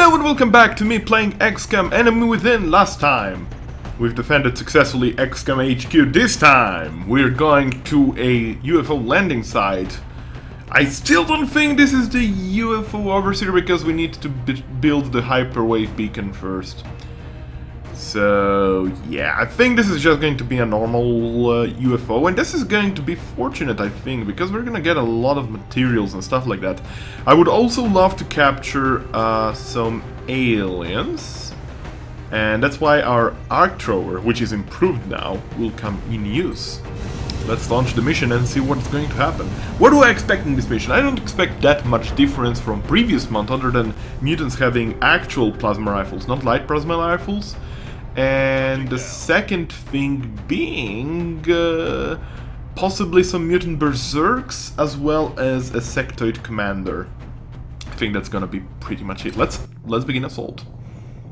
Hello and welcome back to me playing XCOM Enemy Within last time. We've defended successfully XCOM HQ. This time we're going to a UFO landing site. I still don't think this is the UFO overseer because we need to build the hyperwave beacon first. So yeah, I think this is just going to be a normal UFO, and this is going to be fortunate, I think, because we're gonna get a lot of materials and stuff like that. I would also love to capture some aliens, and that's why our arc thrower, which is improved now, will come in use. Let's launch the mission and see what's going to happen. What do I expect in this mission? I don't expect that much difference from previous month, other than mutants having actual plasma rifles, not light plasma rifles. And the second thing being possibly some mutant berserks as well as a sectoid commander. I think that's gonna be pretty much it. Let's begin assault.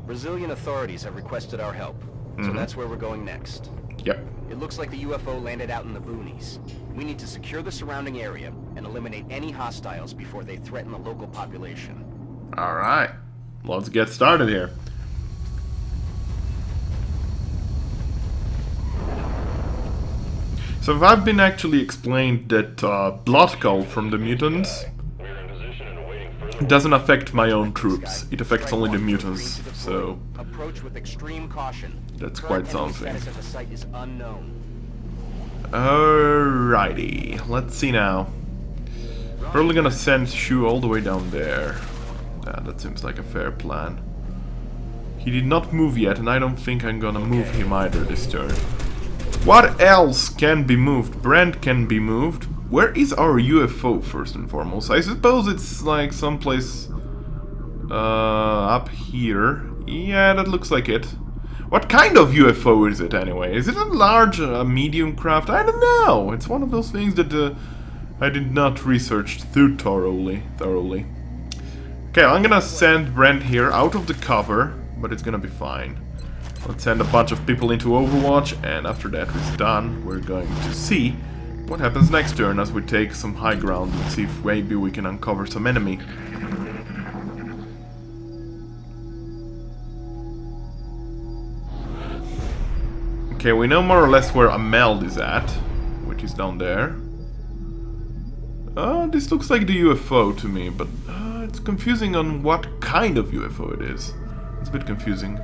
Brazilian authorities have requested our help, so that's where we're going next. Yep. It looks like the UFO landed out in the boonies. We need to secure the surrounding area and eliminate any hostiles before they threaten the local population. Alright, let's get started here. So I've been actually explained that blood call from the mutants doesn't affect my own troops. It affects only the mutants. So approach with extreme caution. That's quite something. The site is unknown. Alrighty, let's see now. Probably gonna send Shu all the way down there. Yeah, that seems like a fair plan. He did not move yet, and I don't think I'm gonna move him either this turn. What else can be moved? Brand can be moved. Where is our UFO first and foremost? I suppose it's like someplace up here. Yeah, that looks like it. What kind of UFO is it anyway? Is it a large, medium craft? I don't know. It's one of those things that I did not research too thoroughly. Okay, I'm gonna send Brand here out of the cover, but it's gonna be fine. Let's send a bunch of people into Overwatch, and after that is done, we're going to see what happens next turn as we take some high ground and see if maybe we can uncover some enemy. Okay, we know more or less where Ameld is at, which is down there. This looks like the UFO to me, but it's confusing on what kind of UFO it is. It's a bit confusing.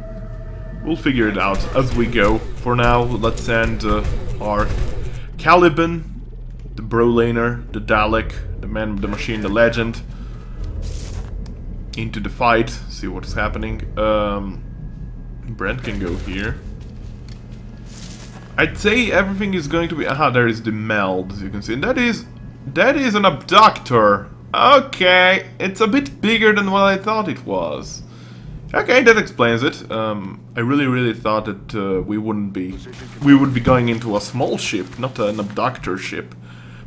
We'll figure it out as we go. For now, let's send our Caliban, the Brolaner, the Dalek, the Man, the Machine, the Legend into the fight. See what's happening. Brent can go here. I'd say everything is going to be. Aha, there is the meld, as you can see. And that is an abductor. Okay, it's a bit bigger than what I thought it was. Okay, that explains it. I really thought that we would be going into a small ship, not an abductor ship.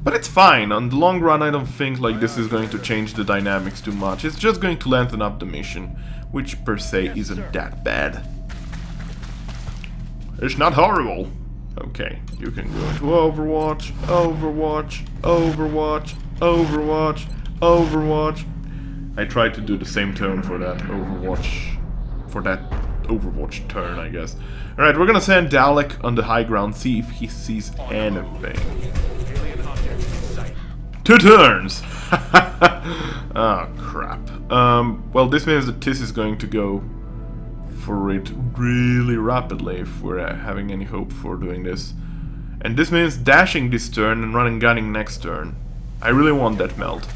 But it's fine. On the long run, I don't think like this is going to change the dynamics too much. It's just going to lengthen up the mission, which per se isn't that bad. It's not horrible. Okay, you can go to Overwatch, Overwatch, Overwatch, Overwatch, Overwatch. I tried to do the same tone for that Overwatch turn, I guess. Alright, we're gonna send Dalek on the high ground, see if he sees anything. 2 turns! Oh, crap. Well, this means that this is going to go for it really rapidly if we're having any hope for doing this. And this means dashing this turn and running gunning next turn. I really want that meld.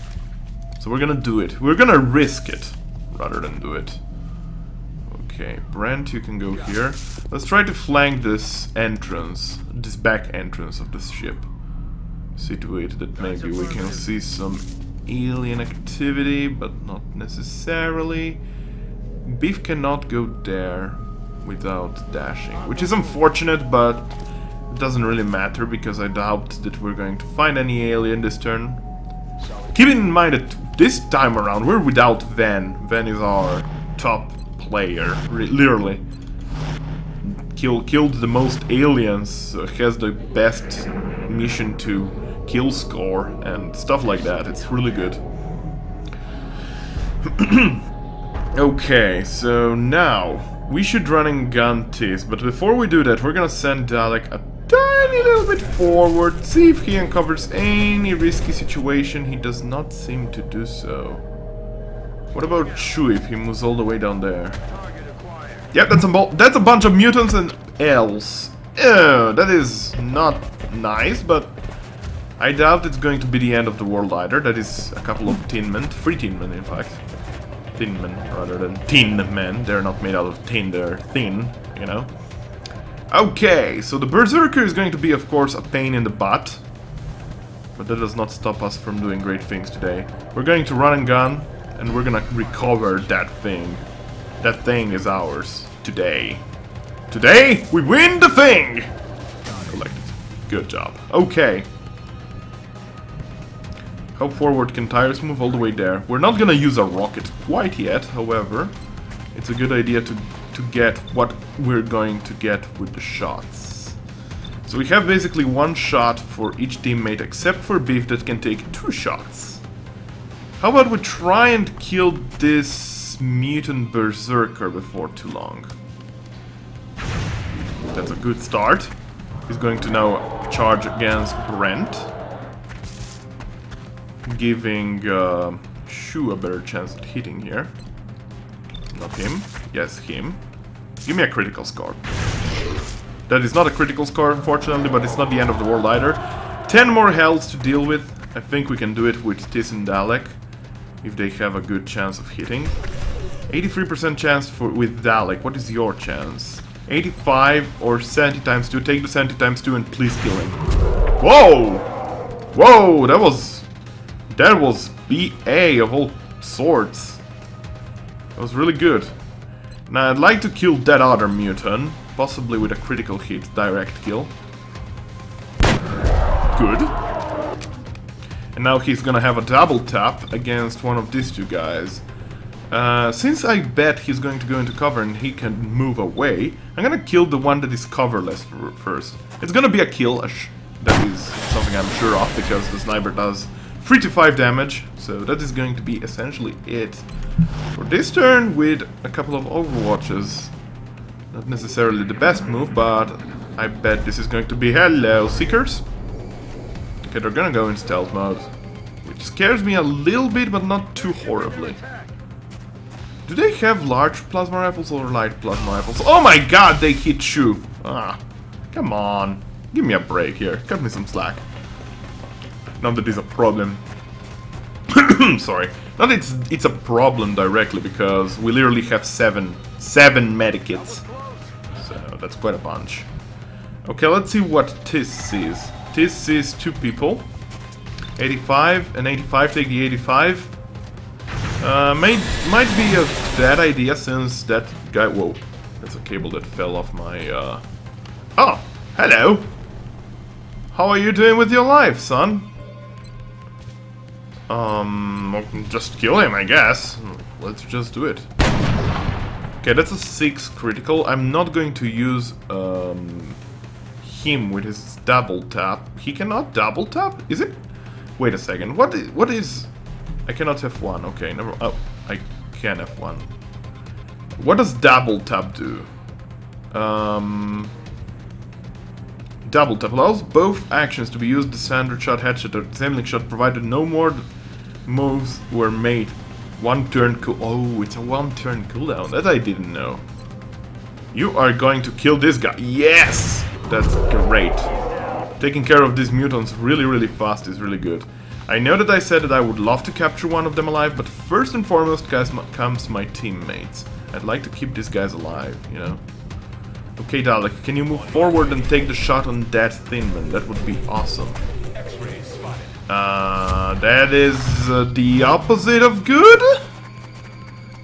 So we're gonna do it. We're gonna risk it rather than do it. Okay, Brent, you can go here. Let's try to flank this entrance, this back entrance of this ship. See to it that maybe we can see some alien activity, but not necessarily. Beef cannot go there without dashing, which is unfortunate, but it doesn't really matter because I doubt that we're going to find any alien this turn. Keeping in mind that this time around we're without Van. Van is our top player, literally. Killed the most aliens, has the best mission to kill score and stuff like that. It's really good. Okay, so now we should run and gun this, but before we do that, we're gonna send Dalek a tiny little bit forward, see if he uncovers any risky situation. He does not seem to do so. What about Shu if he moves all the way down there? Yep, that's a bunch of mutants and elves. Ew, that is not nice, but I doubt it's going to be the end of the world either. That is a couple of tin men, 3 tin men in fact. Thin men rather than tin men. They're not made out of tin, they're thin, you know. Okay, so the Berserker is going to be, of course, a pain in the butt. But that does not stop us from doing great things today. We're going to run and gun, and we're gonna recover that thing. That thing is ours today. Today, we win the thing! Collected. Good job. Okay. How forward can tires move? All the way there. We're not gonna use a rocket quite yet, however. It's a good idea to get what we're going to get with the shots. So we have basically 1 shot for each teammate except for Beef that can take 2 shots. How about we try and kill this mutant Berserker before too long? That's a good start. He's going to now charge against Brent, giving Shu a better chance at hitting here. Not him. Yes, him. Give me a critical score. That is not a critical score, unfortunately, but it's not the end of the world either. 10 more health to deal with. I think we can do it with Tis and Dalek, if they have a good chance of hitting. 83% chance with Dalek. What is your chance? 85 or 70 times 2. Take the 70 times 2 and please kill him. Whoa! Whoa, that was BA of all sorts. That was really good. Now I'd like to kill that other mutant, possibly with a critical hit, direct kill. Good. And now he's gonna have a double tap against one of these 2 guys. Since I bet he's going to go into cover and he can move away, I'm gonna kill the one that is coverless first. It's gonna be a kill, that is something I'm sure of, because the sniper does 3 to 5 damage, so that is going to be essentially it for this turn with a couple of overwatches. Not necessarily the best move, but I bet this is going to be hello, Seekers. Okay, they're gonna go in stealth mode, which scares me a little bit, but not too horribly. Do they have large plasma rifles or light plasma rifles? Oh my god, they hit Shu! Ah, come on. Give me a break here. Cut me some slack. Not that it's a problem. Sorry. Not that it's a problem directly, because we literally have 7 medikits. So that's quite a bunch. Okay, let's see what Tis sees. Tis sees 2 people. 85 and 85. Take the 85. Might be a bad idea since that guy... Whoa. That's a cable that fell off my... Oh! Hello! How are you doing with your life, son? Just kill him, I guess. Let's just do it. Okay, that's a 6 critical. I'm not going to use him with his double tap. He cannot double tap? Is it? Wait a second. What is... I cannot F1. Okay, never... Oh, I can F1. What does double tap do? Double tap allows both actions to be used, the standard shot, headshot, or disabling shot, provided no more moves were made. 1 turn cool... Oh, it's a 1 turn cooldown. That I didn't know. You are going to kill this guy. Yes! That's great. Taking care of these mutants really fast is really good. I know that I said that I would love to capture one of them alive, but first and foremost comes my teammates. I'd like to keep these guys alive, you know? Okay, Dalek, can you move forward and take the shot on that thin man? That would be awesome. That is the opposite of good?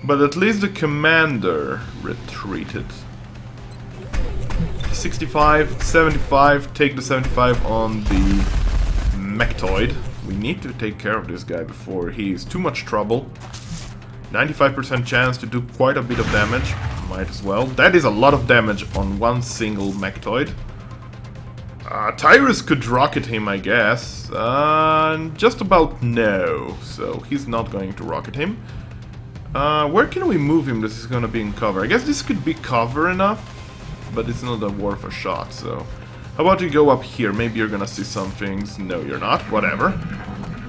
But at least the commander retreated. 65, 75, take the 75 on the Mechtoid. We need to take care of this guy before he is too much trouble. 95% chance to do quite a bit of damage. Might as well. That is a lot of damage on one single Mechtoid. Tyrus could rocket him, I guess. Just about no. So he's not going to rocket him. Where can we move him? This is gonna be in cover. I guess this could be cover enough, but it's not worth a shot, so... How about you go up here? Maybe you're gonna see some things. No, you're not. Whatever.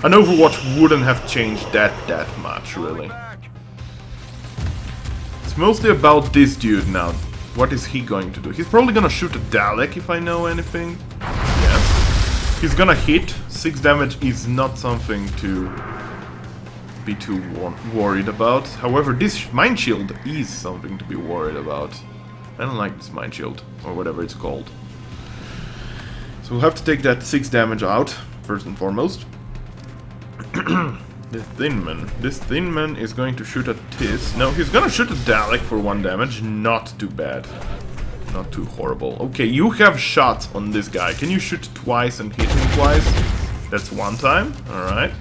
An Overwatch wouldn't have changed that much, really. It's mostly about this dude now. What is he going to do? He's probably gonna shoot a Dalek, if I know anything. Yes. He's gonna hit. 6 damage is not something to be too worried about. However, this Mind Shield is something to be worried about. I don't like this Mind Shield, or whatever it's called. So we'll have to take that 6 damage out, first and foremost. The Thin Man. This Thin Man is going to shoot at this. No, he's gonna shoot at Dalek for 1 damage. Not too bad. Not too horrible. Okay, you have shots on this guy. Can you shoot twice and hit him twice? That's 1 time. Alright.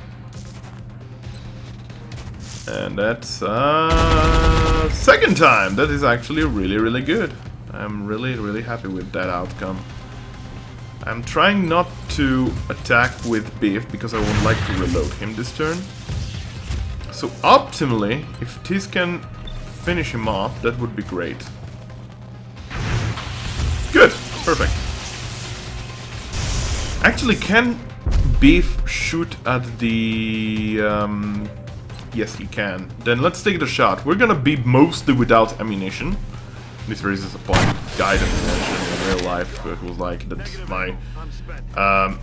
And that's 2nd time. That is actually really good. I'm really happy with that outcome. I'm trying not to attack with Biff because I would like to reload him this turn. So optimally, if Tiz can finish him off, that would be great. Good! Perfect. Actually, can Biff shoot at the... yes, he can. Then let's take the shot. We're gonna be mostly without ammunition. This raises a point. Guy didn't mention in real life, but it was like that my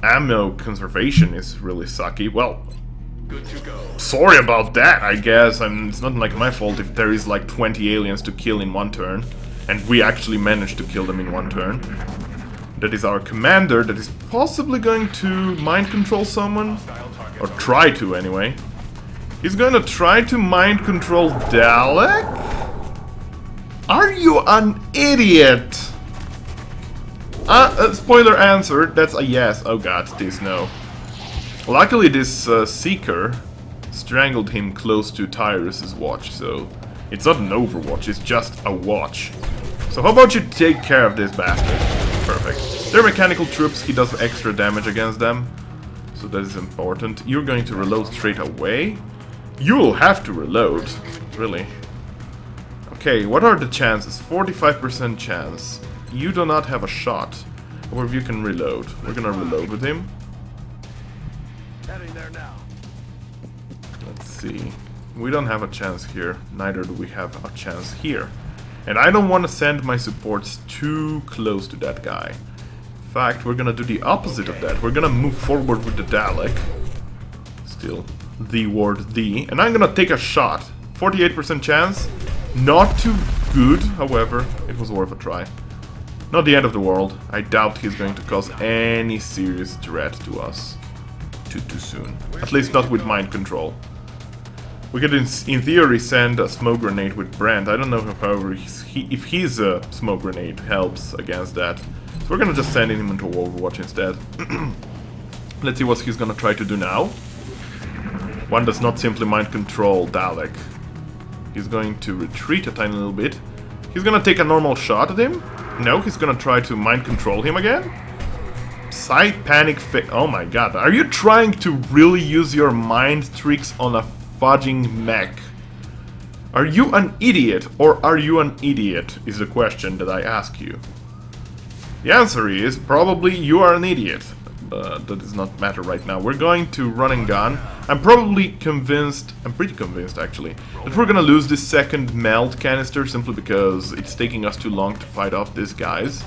ammo conservation is really sucky. Well, sorry about that, I guess. It's not like my fault if there is like 20 aliens to kill in 1 turn, and we actually managed to kill them in 1 turn. That is our commander that is possibly going to mind control someone, or try to anyway. He's gonna try to mind control Dalek? Are you an idiot? Spoiler answer, that's a yes. Oh god, this no. Luckily this Seeker strangled him close to Tyrus's watch, so it's not an Overwatch, it's just a watch. So how about you take care of this bastard? Perfect. They're mechanical troops, he does extra damage against them, so that is important. You're going to reload straight away? You'll have to reload, really. Okay, what are the chances? 45% chance. You do not have a shot. Or if you can reload. We're gonna reload with him. Heading there now. Let's see. We don't have a chance here. Neither do we have a chance here. And I don't want to send my supports too close to that guy. In fact, we're gonna do the opposite of that. We're gonna move forward with the Dalek. Still, the word the. And I'm gonna take a shot. 48% chance. Not too good, however, it was worth a try. Not the end of the world. I doubt he's going to cause any serious threat to us too soon. At least not with mind control. We could, in theory, send a smoke grenade with Brent. I don't know, however, if his smoke grenade helps against that. So we're gonna just send him into Overwatch instead. Let's see what he's gonna try to do now. One does not simply mind control Dalek. He's going to retreat a tiny little bit. He's gonna take a normal shot at him. No, he's gonna try to mind control him again. Side panic oh my god, are you trying to really use your mind tricks on a fudging mech? Are you an idiot, or are you an idiot, is the question that I ask you. The answer is, probably you are an idiot. But that does not matter right now. We're going to run and gun. I'm pretty convinced actually, that we're gonna lose this 2nd melt canister simply because it's taking us too long to fight off these guys.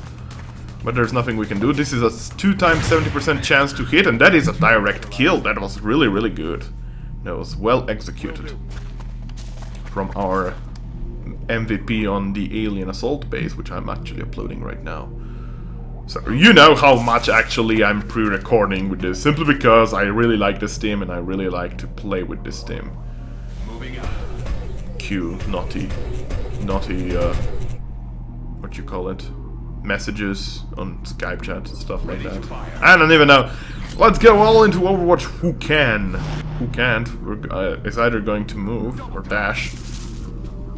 But there's nothing we can do. This is a 2 times 70% chance to hit, and that is a direct kill. That was really good. That was well executed. From our MVP on the Alien Assault base, which I'm actually uploading right now. So, you know how much actually I'm pre-recording with this, simply because I really like this team and I really like to play with this team. Q, naughty, what you call it? Messages on Skype chat and stuff like that. I don't even know. Let's go all into Overwatch. Who can? Who can't? Is either going to move or dash.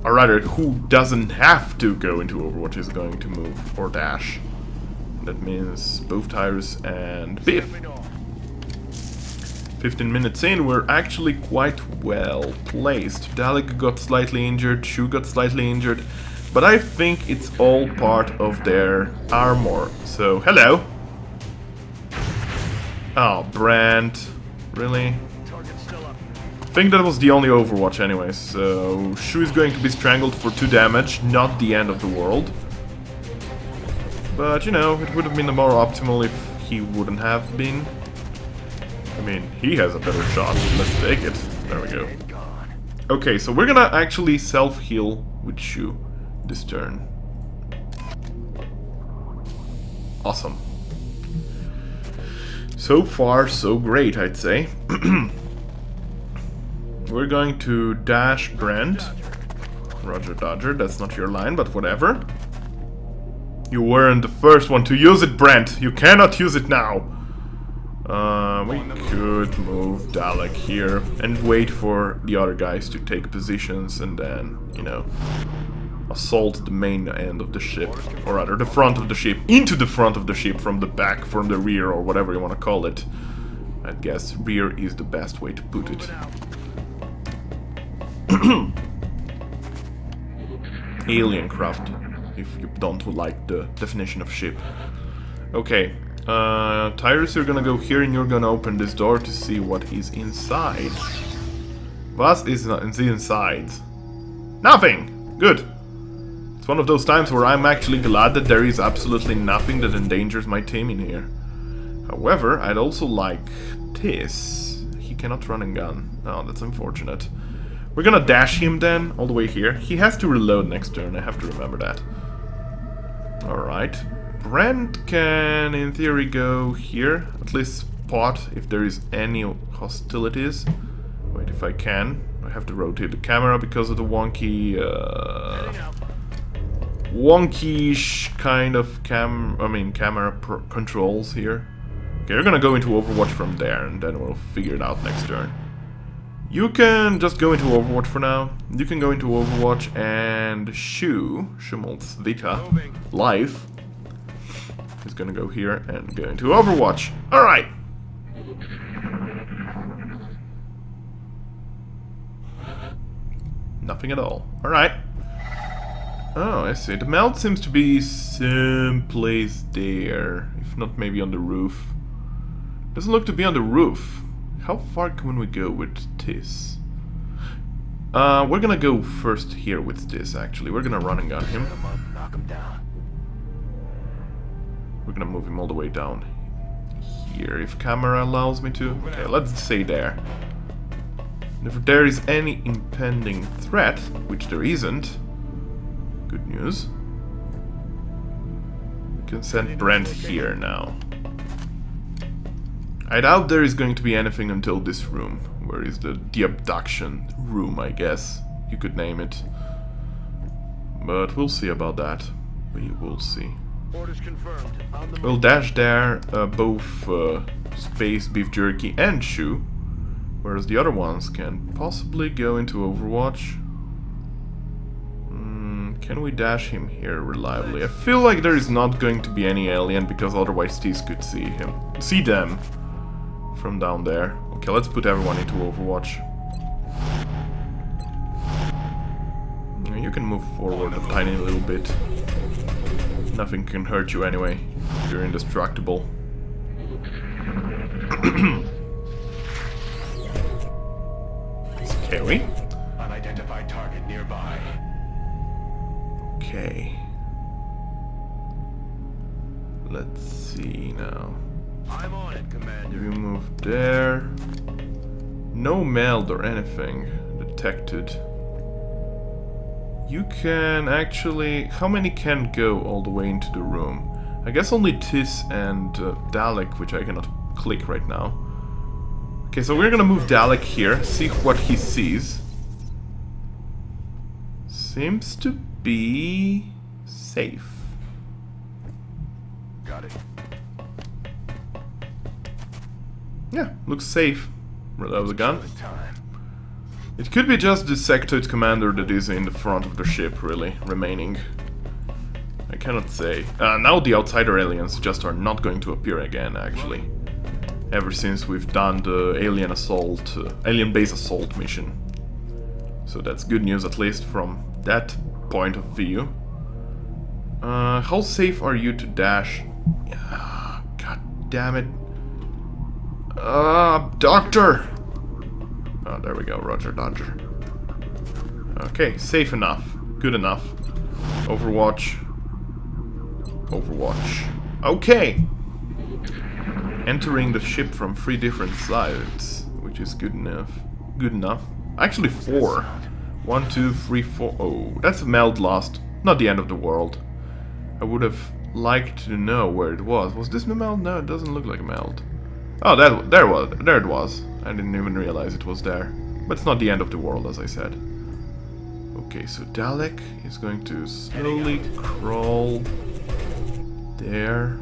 Or rather, who doesn't have to go into Overwatch is going to move or dash. That means both Tyrus and Biff. 15 minutes in, we're actually quite well placed. Dalek got slightly injured, Shu got slightly injured, but I think it's all part of their armor. So, hello! Oh, Brand. Really? Target's still up. I think that was the only Overwatch anyway, so Shu is going to be strangled for 2 damage, not the end of the world. But, you know, it would have been more optimal if he wouldn't have been. I mean, he has a better shot. Let's take it. There we go. Okay, so we're gonna actually self-heal with Shu this turn. Awesome. So far, so great, I'd say. We're going to dash Brent. Roger Dodger, that's not your line, but whatever. You weren't the first one to use it, Brent. You cannot use it now. We could move Dalek here and wait for the other guys to take positions and then, you know, assault the main end of the ship. Or rather, the front of the ship. Into the front of the ship from the back, from the rear, or whatever you want to call it. I guess rear is the best way to put it. Alien craft, if you don't like the definition of ship. Okay, Tyrus, you're gonna go here and you're gonna open this door to see what is inside. What is not in the inside? Nothing! Good. It's one of those times where I'm actually glad that there is absolutely nothing that endangers my team in here. However, I'd also like this. He cannot run and gun. Oh, that's unfortunate. We're gonna dash him then, all the way here. He has to reload next turn, I have to remember that. Alright. Brent can, in theory, go here. At least spot if there is any hostilities. Wait, if I can. I have to rotate the camera because of the wonky... wonky-ish kind of camera controls here. Okay, we're gonna go into Overwatch from there, and then we'll figure it out next turn. You can just go into Overwatch for now. You can go into Overwatch and Schummel's Vita, live. He's gonna go here and go into Overwatch. Alright! Nothing at all. Alright. Oh, I see. The melt seems to be someplace there. If not, maybe on the roof. Doesn't look to be on the roof. How far can we go with this? We're gonna go first here with this, actually. We're gonna run and gun him. Knock him down. We're gonna move him all the way down here, if camera allows me to. Okay, let's say there. And if there is any impending threat, which there isn't, good news, we can send Brent here now. I doubt there is going to be anything until this room. Where is the abduction room, I guess you could name it. But we'll see about that. We will see. Orders confirmed. On the We'll dash there, both Space, Beef Jerky and Shu. Whereas the other ones can possibly go into Overwatch. Can we dash him here reliably? I feel like there is not going to be any alien, because otherwise Tease could see them from down there. Okay, let's put everyone into Overwatch. You can move forward a tiny little bit. Nothing can hurt you anyway. You're indestructible. Scary. unidentified target nearby. Okay. Let's see now. I'm on it, Commander. You move there. No meld or anything detected. You can actually... How many can go all the way into the room? I guess only Tis and Dalek, which I cannot click right now. Okay, so we're gonna move Dalek here, see what he sees. Seems to be safe. Got it. Yeah, looks safe. Reload the gun. Time. It could be just the sectoid commander that is in the front of the ship, really, remaining. I cannot say. Now the outsider aliens just are not going to appear again, actually. ever since we've done the alien base assault mission. So that's good news, at least from that point of view. How safe are you to dash? God damn it. Doctor! Oh, there we go, Roger Dodger. Okay, safe enough. Good enough. Overwatch. Overwatch. Okay! Entering the ship from 3 different sides, which is good enough. Good enough. Actually 4. 1, 2, 3, 4. Oh, that's a meld lost. Not the end of the world. I would have liked to know where it was. Was this a meld? No, it doesn't look like a meld. Oh, there it was. I didn't even realize it was there. But it's not the end of the world, as I said. Okay, so Dalek is going to slowly crawl there.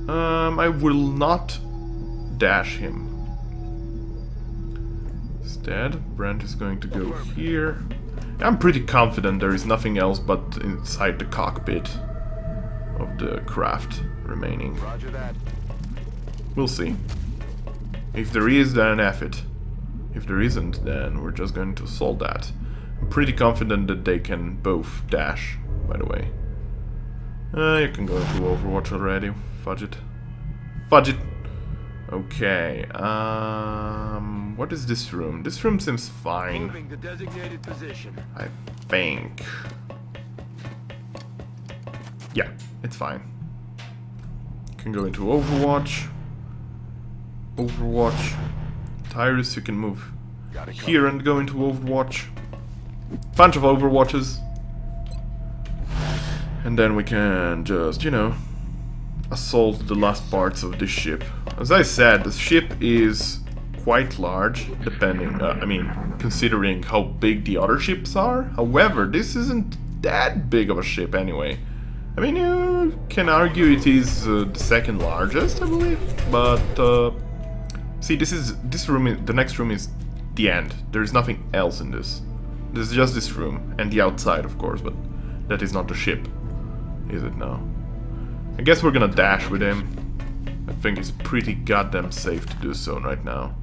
I will not dash him. Instead, Brent is going to go here. I'm pretty confident there is nothing else but inside the cockpit of the craft remaining. Roger that. We'll see. If there is, then F it. If there isn't, then we're just going to solve that. I'm pretty confident that they can both dash, by the way. You can go into Overwatch already. Fudge it. Fudge it! Okay, what is this room? This room seems fine. Moving to designated position. I think. Yeah, it's fine. Can go into Overwatch. Overwatch. Tyrus, you can move here and go into Overwatch. Bunch of Overwatches. And then we can just, you know, assault the last parts of this ship. As I said, the ship is quite large, depending, I mean, considering how big the other ships are. However, this isn't that big of a ship anyway. I mean, you can argue it is the second largest, I believe, but see, the next room is the end. There's nothing else in this. There's just this room and the outside, of course, but that is not the ship, is it now? I guess we're gonna dash with him. I think it's pretty goddamn safe to do so right now.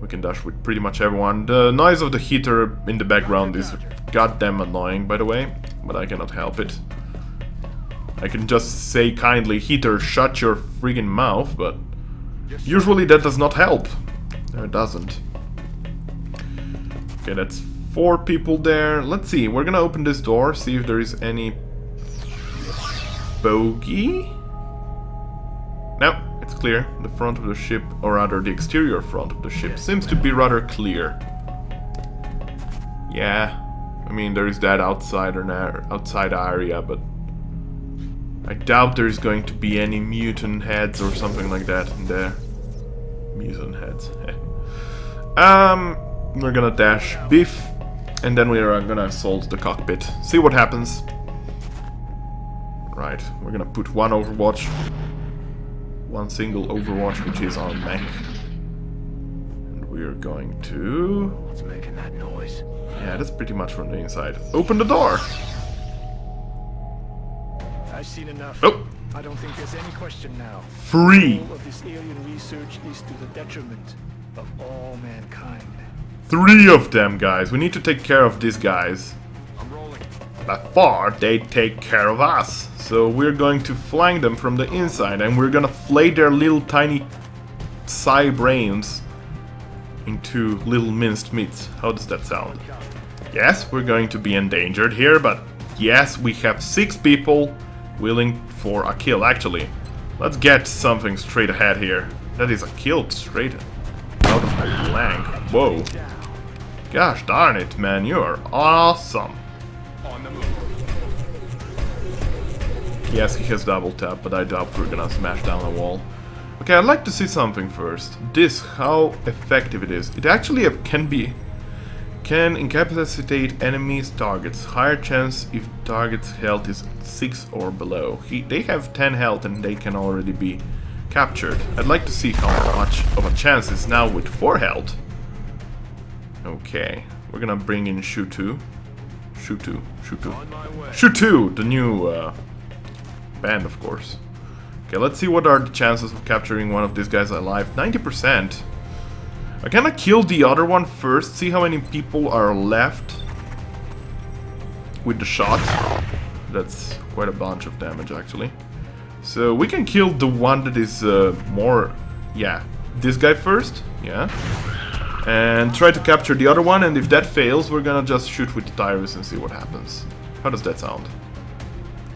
We can dash with pretty much everyone. The noise of the heater in the background is goddamn annoying, by the way, but I cannot help it. I can just say kindly, heater, shut your friggin' mouth, but usually that does not help. No, it doesn't. Okay, that's 4 people there. Let's see, we're gonna open this door, see if there is any bogey. No, it's clear. The front of the ship, or rather the exterior front of the ship, seems to be rather clear. Yeah, I mean there is that outside area, but I doubt there is going to be any mutant heads or something like that in there. Mutant heads. We're gonna dash Biff, and then we are gonna assault the cockpit. See what happens. Right, we're gonna put one Overwatch. One single Overwatch, which is on mech. And we're going to... What's making that noise? Yeah, that's pretty much from the inside. Open the door! I've seen enough. Oh! I don't think there's any question now. 3! All of this alien research is to the detriment of all mankind. 3 of them, guys. We need to take care of these guys. I'm rolling. By far, they take care of us. So we're going to flank them from the inside, and we're gonna flay their little tiny psi brains into little minced meats. How does that sound? Yes, we're going to be endangered here, but yes, we have 6 people willing for a kill. Actually, let's get something straight ahead here. That is a kill straight out of the blank. Whoa. Gosh darn it, man, you are awesome. On the move. Yes, he has double tap, but I doubt we're gonna smash down a wall. Okay, I'd like to see something first. This, how effective it is. It actually can incapacitate enemies' targets. Higher chance if target's health is 6 or below. They have 10 health and they can already be captured. I'd like to see how much of a chance is now with 4 health. Okay, we're gonna bring in Shu2. Shu2, On my way. Shu2, the new band, of course. Okay, let's see what are the chances of capturing one of these guys alive. 90%. I kinda kill the other one first, see how many people are left with the shot. That's quite a bunch of damage, actually. So we can kill the one that is more... Yeah, this guy first. Yeah. And try to capture the other one, and if that fails, we're gonna just shoot with the Tyrus and see what happens. How does that sound?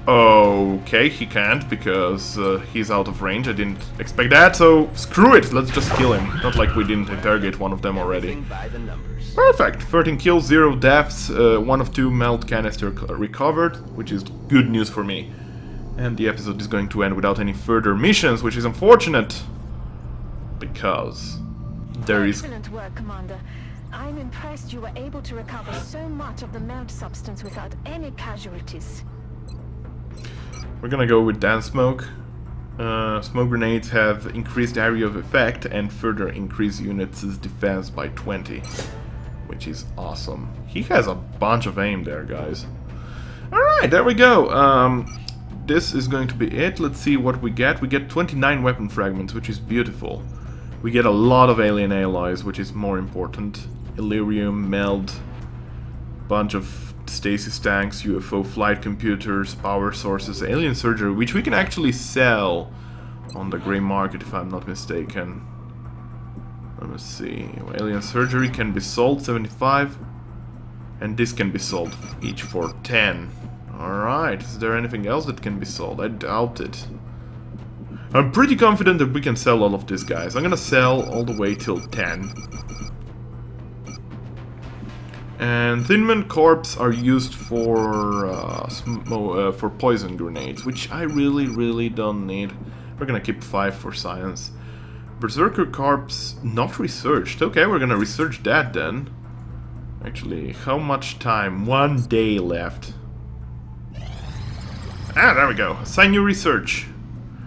Okay, he can't, because he's out of range. I didn't expect that, so screw it, let's just kill him. Not like we didn't interrogate one of them already. By the numbers. Perfect! 13 kills, 0 deaths, 1 of 2 melt canister recovered, which is good news for me. And the episode is going to end without any further missions, which is unfortunate. Because there is... Excellent work, Commander. I'm impressed you were able to recover so much of the melt substance without any casualties. We're gonna go with dance smoke. Smoke grenades have increased area of effect and further increase units' defense by 20. Which is awesome. He has a bunch of aim there, guys. Alright, there we go. This is going to be it. Let's see what we get. We get 29 weapon fragments, which is beautiful. We get a lot of alien alloys, which is more important. Illyrium, meld, bunch of stasis tanks, UFO flight computers, power sources, alien surgery, which we can actually sell on the grey market if I'm not mistaken. Let me see. Alien surgery can be sold 75, and this can be sold each for 10. Alright, is there anything else that can be sold? I doubt it. I'm pretty confident that we can sell all of these guys. I'm gonna sell all the way till 10. And Thinman corpse are used for poison grenades, which I really don't need. We're gonna keep 5 for science. Berserker corpse not researched. Okay, we're gonna research that then. Actually, how much time? 1 day left. Ah, there we go. Assign new research.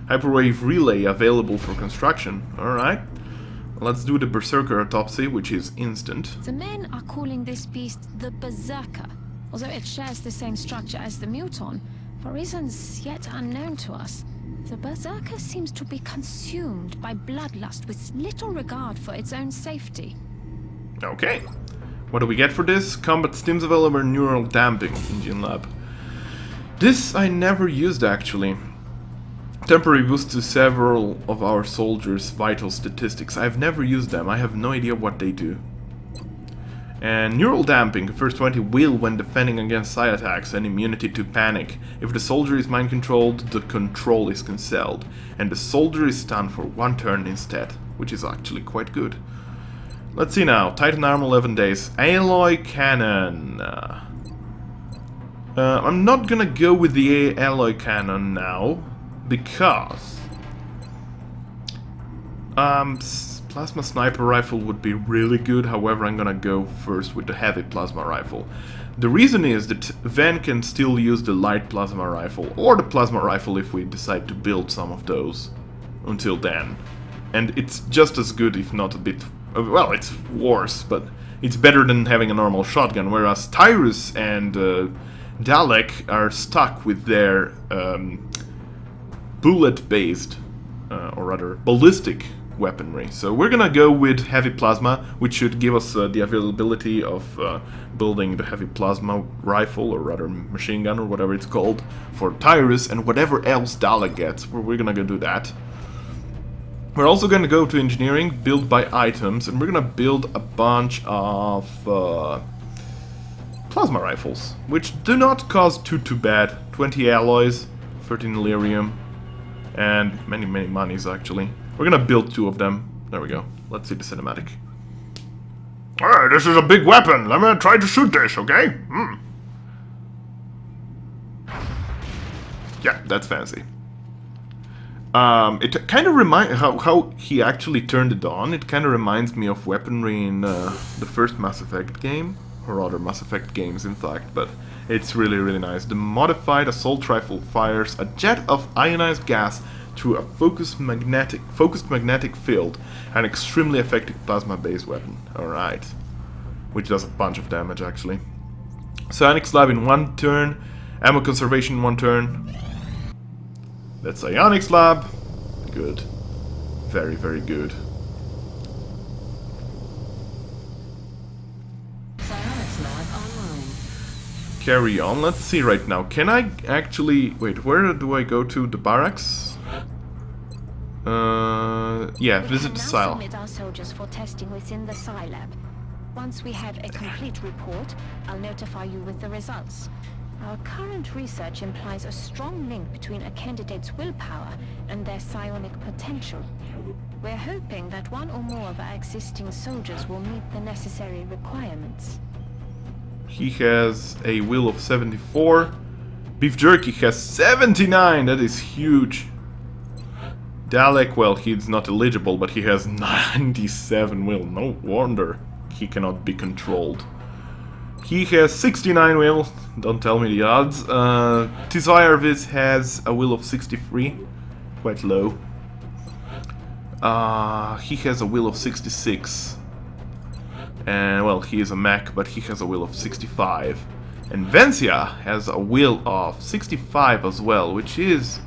Hyperwave relay available for construction. Alright. Let's do the Berserker autopsy, which is instant. The men are calling this beast the Berserker, although it shares the same structure as the Muton. For reasons yet unknown to us, the Berserker seems to be consumed by bloodlust with little regard for its own safety. Okay. What do we get for this? Combat Stims Developer Neural Damping Engine Lab. This I never used, actually. Temporary boost to several of our soldiers' vital statistics. I've never used them. I have no idea what they do. And neural damping. First 20 will when defending against psi attacks and immunity to panic. If the soldier is mind controlled, the control is cancelled. And the soldier is stunned for 1 turn instead. Which is actually quite good. Let's see now. Titan arm 11 days. Alloy cannon. I'm not gonna go with the alloy cannon now. Because plasma sniper rifle would be really good. However, I'm gonna go first with the heavy plasma rifle. The reason is that Van can still use the light plasma rifle or the plasma rifle if we decide to build some of those until then. And it's just as good, if not a bit... well, it's worse, but it's better than having a normal shotgun, whereas Tyrus and Dalek are stuck with their bullet-based, or rather ballistic weaponry. So we're gonna go with heavy plasma, which should give us the availability of building the heavy plasma rifle, or rather machine gun, or whatever it's called, for Tyrus, and whatever else Dalek gets, we're gonna go do that. We're also gonna go to engineering, build by items, and we're gonna build a bunch of plasma rifles, which do not cost too bad. 20 alloys, 13 Illyrium, and many monies actually. We're gonna build 2 of them. There we go. Let's see the cinematic. Alright, this is a big weapon. Let me try to shoot this, okay? Yeah, that's fancy. It kind of reminds... How he actually turned it on, it kind of reminds me of weaponry in the first Mass Effect game. Or other Mass Effect games, in fact, but it's really nice. The modified assault rifle fires a jet of ionized gas through a focused magnetic field, an extremely effective plasma-based weapon. Alright. Which does a bunch of damage, actually. Psionics Lab in 1 turn, ammo conservation in 1 turn. That's Psionics Lab. good. Very, very good. Carry on. Let's see right now. Can I actually... Wait, where do I go to? The barracks? Yeah, visit the Now Sile. submit our soldiers for testing within the Psi Lab. Once we have a complete report, I'll notify you with the results. Our current research implies a strong link between a candidate's willpower and their psionic potential. We're hoping that one or more of our existing soldiers will meet the necessary requirements. He has a will of 74. Beef Jerky has 79. That is huge. Dalek, well, he's not eligible, but he has 97 will. No wonder he cannot be controlled. He has 69 will. Don't tell me the odds. Tizirvis has a will of 63. Quite low. He has a will of 66. And, well, he is a mech, but he has a will of 65. And Vencia has a will of 65 as well, which is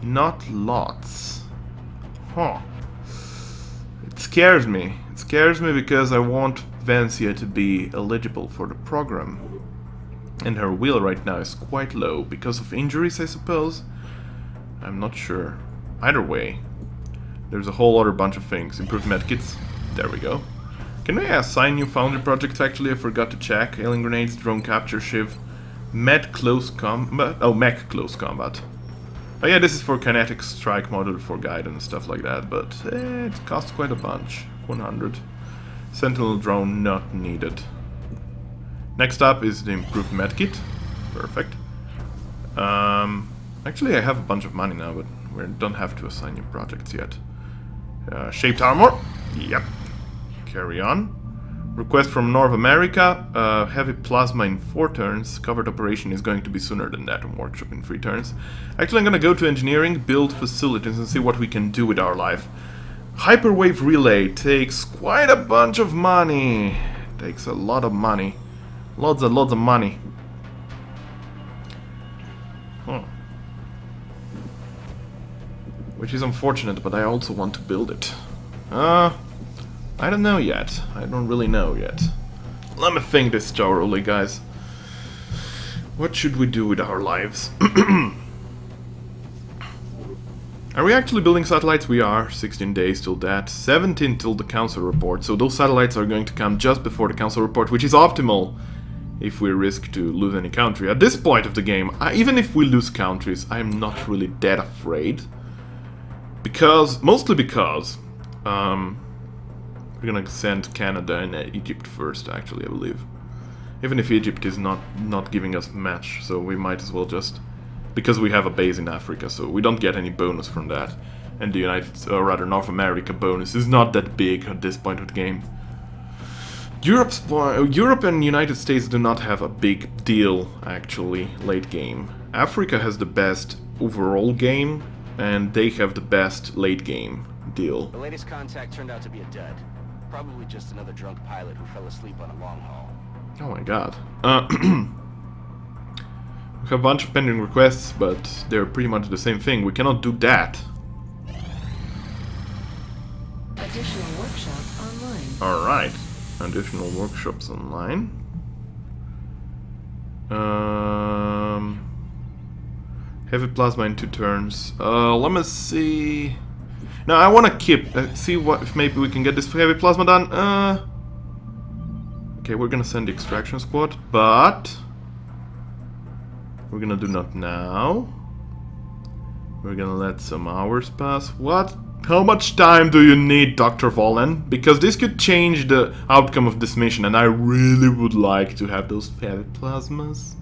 not lots. Huh. It scares me. It scares me because I want Vencia to be eligible for the program. And her will right now is quite low. Because of injuries, I suppose? I'm not sure. Either way, there's a whole other bunch of things. Improved medkits. There we go. Can we assign new Foundry projects actually? I forgot to check. Alien grenades, drone capture, shiv, mech close combat. Oh, mech close combat. Oh yeah, this is for kinetic strike module for guidance and stuff like that, but it costs quite a bunch. 100. Sentinel drone not needed. Next up is the improved medkit. Perfect. Actually I have a bunch of money now, but we don't have to assign new projects yet. Shaped armor. Yep. Carry on. Request from North America. Heavy plasma in 4 turns. Covered operation is going to be sooner than that. And workshop in 3 turns. Actually, I'm gonna go to engineering, build facilities, and see what we can do with our life. Hyperwave relay takes quite a bunch of money. Takes a lot of money. Lots and lots of money. Huh. Which is unfortunate, but I also want to build it. I don't know yet. I don't really know yet. Let me think this thoroughly, guys. What should we do with our lives? Are we actually building satellites? We are. 16 days till that. 17 till the council report. So those satellites are going to come just before the council report, which is optimal if we risk to lose any country. At this point of the game, even if we lose countries, I'm not really that afraid. Mostly because, we're gonna send Canada and Egypt first, actually, I believe. Even if Egypt is not giving us match, so we might as well just... Because we have a base in Africa, so we don't get any bonus from that. And the North America bonus is not that big at this point of the game. Europe and United States do not have a big deal, actually, late game. Africa has the best overall game, and they have the best late game deal. The latest contact turned out to be a dud. Probably just another drunk pilot who fell asleep on a long haul. Oh my god. We have a bunch of pending requests, but they're pretty much the same thing. We cannot do that. Additional workshop online. Alright. Additional workshops online. Heavy plasma in 2 turns. Let me see... Now I want to keep... see what if maybe we can get this heavy plasma done. Okay, we're gonna send the extraction squad, but... We're gonna do not now. We're gonna let some hours pass. What? How much time do you need, Dr. Vollen? Because this could change the outcome of this mission, and I really would like to have those heavy plasmas.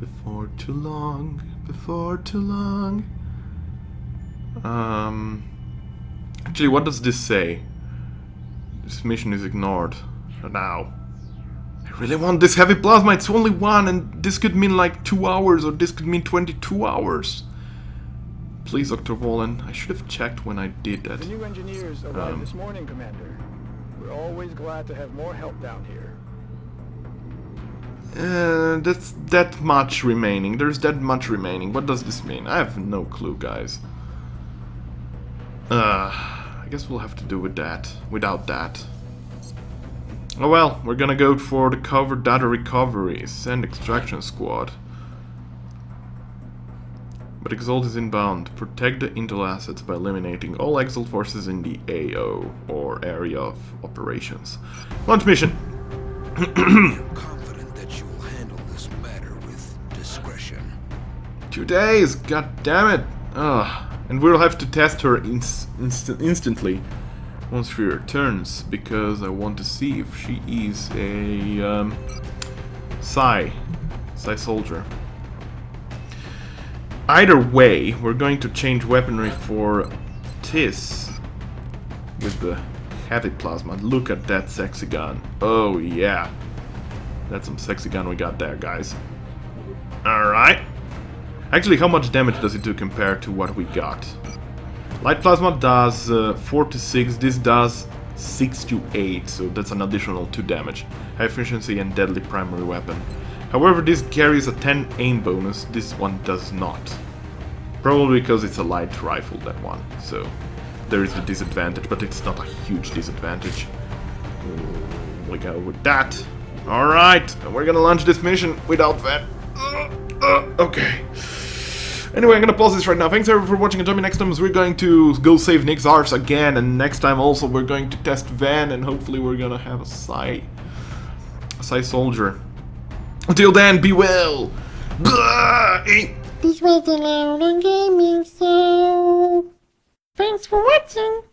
Before too long. Before too long. Actually, what does this say? This mission is ignored. Now. I really want this heavy plasma, it's only 1, and this could mean like 2 hours, or this could mean 22 hours. Please, Dr. Vollen, I should have checked when I did that. The new engineers arrived this morning, Commander. We're always glad to have more help down here. That's that much remaining. There's that much remaining. What does this mean? I have no clue, guys. I guess we'll have to do with that. Without that. Oh well, we're gonna go for the covert data recovery. Send extraction squad. But Exalt is inbound. Protect the Intel assets by eliminating all Exalt forces in the AO, or Area of Operations. Launch mission! I'm confident that you will handle this matter with discretion. 2 days! God damn it! And we'll have to test her instantly once she returns, because I want to see if she is a Psi soldier. Either way, we're going to change weaponry for Tis with the heavy plasma. Look at that sexy gun. Oh yeah. That's some sexy gun we got there, guys. Alright. Actually, how much damage does it do compared to what we got? Light plasma does 4 to 6, this does 6 to 8, so that's an additional 2 damage. High efficiency and deadly primary weapon. However, this carries a 10 aim bonus, this one does not. Probably because it's a light rifle, that one, so there is a disadvantage, but it's not a huge disadvantage. We go with that. Alright, we're gonna launch this mission without that. Okay. Anyway, I'm gonna pause this right now. Thanks everyone for watching, and join me next time as we're going to go save Nick's arse again, and next time also we're going to test Van, and hopefully we're gonna have a Psi soldier. Until then, be well! This was the Lauron Gaming, so thanks for watching!